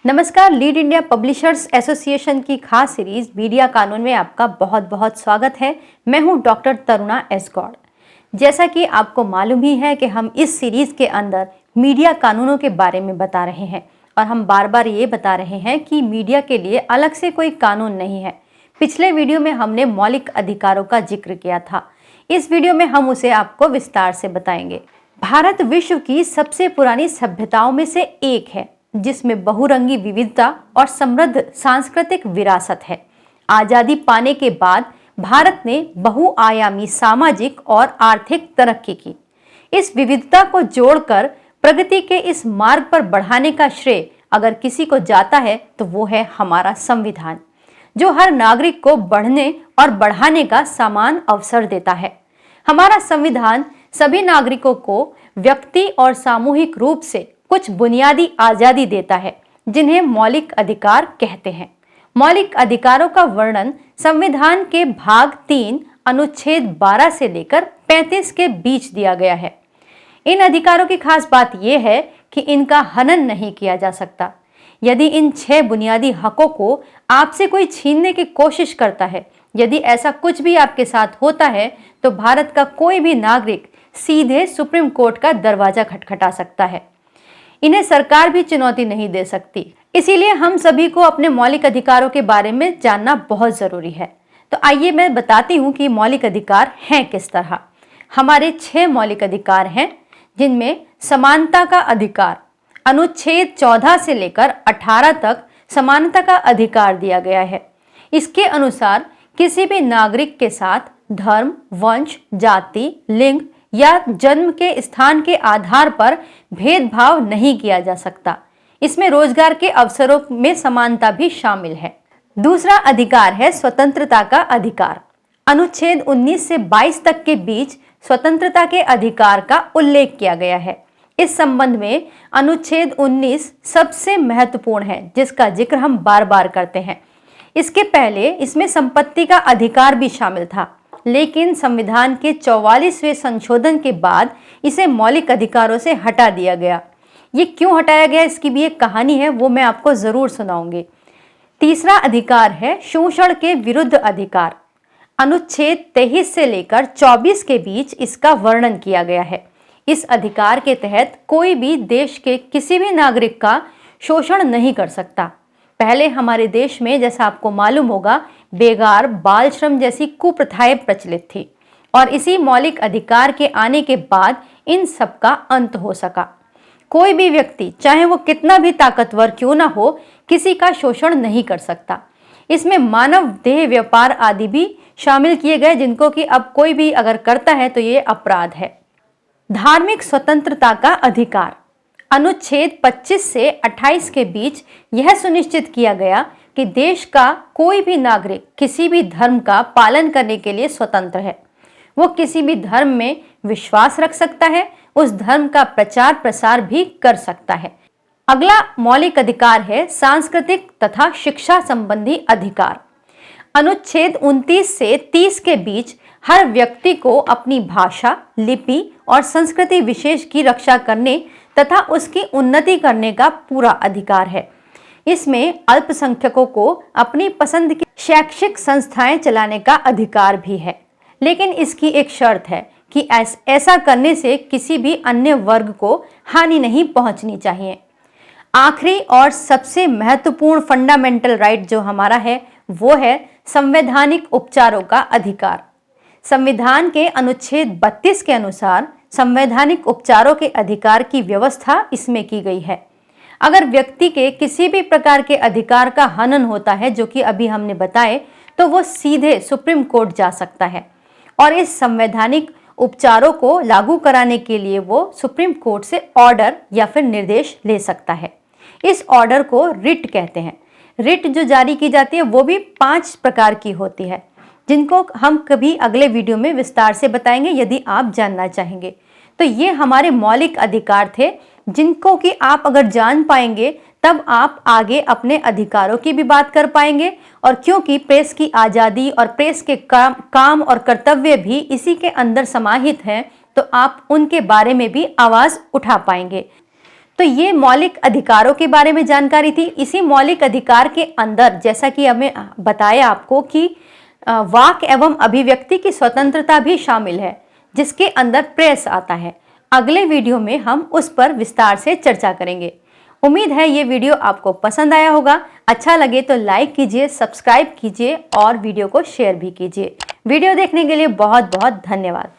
नमस्कार, lead India publishers association की खास सीरीज मीडिया कानून में आपका बहुत बहुत स्वागत है। मैं हूं डॉक्टर तरुणा एस गौड़। जैसा कि आपको मालूम ही है कि हम इस सीरीज के अंदर मीडिया कानूनों के बारे में बता रहे हैं और हम बार बार ये बता रहे हैं कि मीडिया के लिए अलग से कोई कानून नहीं है। पिछले वीडियो में हमने मौलिक अधिकारों का जिक्र किया था, इस वीडियो में हम उसे आपको विस्तार से बताएंगे। भारत विश्व की सबसे पुरानी सभ्यताओं में से एक है जिसमें बहुरंगी विविधता और समृद्ध सांस्कृतिक विरासत है। आजादी पाने के बाद भारत ने बहुआयामी सामाजिक और आर्थिक तरक्की की। इस विविधता को जोड़कर प्रगति के इस मार्ग पर बढ़ाने का श्रेय अगर किसी को जाता है तो वो है हमारा संविधान, जो हर नागरिक को बढ़ने और बढ़ाने का समान अवसर देता है। हमारा संविधान सभी नागरिकों को व्यक्ति और सामूहिक रूप से कुछ बुनियादी आजादी देता है जिन्हें मौलिक अधिकार कहते हैं। मौलिक अधिकारों का वर्णन संविधान के भाग 3 अनुच्छेद 12 से लेकर 35 के बीच दिया गया है। इन अधिकारों की खास बात यह है कि इनका हनन नहीं किया जा सकता। यदि इन 6 बुनियादी हकों को आपसे कोई छीनने की कोशिश करता है, यदि ऐसा कुछ भी आपके साथ होता है, तो भारत का कोई भी नागरिक सीधे सुप्रीम कोर्ट का दरवाजा खटखटा सकता है। इन्हें सरकार भी चुनौती नहीं दे सकती। इसीलिए हम सभी को अपने मौलिक अधिकारों के बारे में जानना बहुत जरूरी है। तो आइए मैं बताती हूँ कि मौलिक अधिकार हैं किस तरह। हमारे 6 मौलिक अधिकार हैं, जिनमें समानता का अधिकार, अनुच्छेद 14 से लेकर 18 तक समानता का अधिकार दिया गया है। इसके अनुसार किसी भी नागरिक के साथ धर्म, वंश, जाति, लिंग या जन्म के स्थान के आधार पर भेदभाव नहीं किया जा सकता। इसमें रोजगार के अवसरों में समानता भी शामिल है। दूसरा अधिकार है स्वतंत्रता का अधिकार। अनुच्छेद 19 से 22 तक के बीच स्वतंत्रता के अधिकार का उल्लेख किया गया है। इस संबंध में अनुच्छेद 19 सबसे महत्वपूर्ण है, जिसका जिक्र हम बार बार करते हैं। इसके पहले इसमें संपत्ति का अधिकार भी शामिल था, लेकिन संविधान के 44वें संशोधन के बाद इसे मौलिक अधिकारों से हटा दिया गया। ये क्यों हटाया गया, इसकी भी एक कहानी है, वो मैं आपको जरूर सुनाऊंगी। तीसरा अधिकार है शोषण के विरुद्ध अधिकार। अनुच्छेद 23 से लेकर 24 के बीच इसका वर्णन किया गया है। इस अधिकार के तहत कोई भी देश के किसी भी नागरिक का शोषण नहीं कर सकता। पहले हमारे देश में, जैसा आपको मालूम होगा, बेगार, बाल श्रम जैसी कुप्रथाएं प्रचलित थी और इसी मौलिक अधिकार के आने के बाद इन सब का अंत हो सका। कोई भी व्यक्ति, चाहे वो कितना भी ताकतवर क्यों ना हो, किसी का शोषण नहीं कर सकता। इसमें मानव देह व्यापार आदि भी शामिल किए गए, जिनको कि अब कोई भी अगर करता है तो ये अपराध है। धार्मिक स्वतंत्रता का अधिकार। अनुच्छेद 25 से 28 के बीच यह सुनिश्चित किया गया कि देश का कोई भी नागरिक किसी भी धर्म का पालन करने के लिए स्वतंत्र है। वो किसी भी धर्म में विश्वास रख सकता है, उस धर्म का प्रचार प्रसार भी कर सकता है। अगला मौलिक अधिकार है सांस्कृतिक तथा शिक्षा संबंधी अधिकार। अनुच्छेद 29 से 30 के बीच हर व्यक्ति को अपनी भाषा, लिपि और संस्कृति विशेष की रक्षा करने तथा उसकी उन्नति करने का पूरा अधिकार है। इसमें अल्पसंख्यकों को अपनी पसंद की शैक्षिक संस्थाएं चलाने का अधिकार भी है, लेकिन इसकी एक शर्त है कि ऐसा करने से किसी भी अन्य वर्ग को हानि नहीं पहुंचनी चाहिए। आखिरी और सबसे महत्वपूर्ण फंडामेंटल राइट जो हमारा है, वो है संवैधानिक उपचारों का अधिकार। संविधान के अनुच्छेद 32 के अनुसार संवैधानिक उपचारों के अधिकार की व्यवस्था इसमें की गई है। अगर व्यक्ति के किसी भी प्रकार के अधिकार का हनन होता है, जो कि अभी हमने बताए, तो वो सीधे सुप्रीम कोर्ट जा सकता है और इस संवैधानिक उपचारों को लागू कराने के लिए वो सुप्रीम कोर्ट से ऑर्डर या फिर निर्देश ले सकता है। इस ऑर्डर को रिट कहते हैं। रिट जो जारी की जाती है वो भी 5 प्रकार की होती है, जिनको हम कभी अगले वीडियो में विस्तार से बताएंगे यदि आप जानना चाहेंगे। तो ये हमारे मौलिक अधिकार थे, जिनको कि आप अगर जान पाएंगे तब आप आगे अपने अधिकारों की भी बात कर पाएंगे। और क्योंकि प्रेस की आज़ादी और प्रेस के काम और कर्तव्य भी इसी के अंदर समाहित हैं, तो आप उनके बारे में भी आवाज़ उठा पाएंगे। तो ये मौलिक अधिकारों के बारे में जानकारी थी। इसी मौलिक अधिकार के अंदर जैसा कि हमें बताया आपको कि वाक एवं अभिव्यक्ति की स्वतंत्रता भी शामिल है, जिसके अंदर प्रेस आता है। अगले वीडियो में हम उस पर विस्तार से चर्चा करेंगे। उम्मीद है ये वीडियो आपको पसंद आया होगा। अच्छा लगे तो लाइक कीजिए, सब्सक्राइब कीजिए और वीडियो को शेयर भी कीजिए। वीडियो देखने के लिए बहुत बहुत धन्यवाद।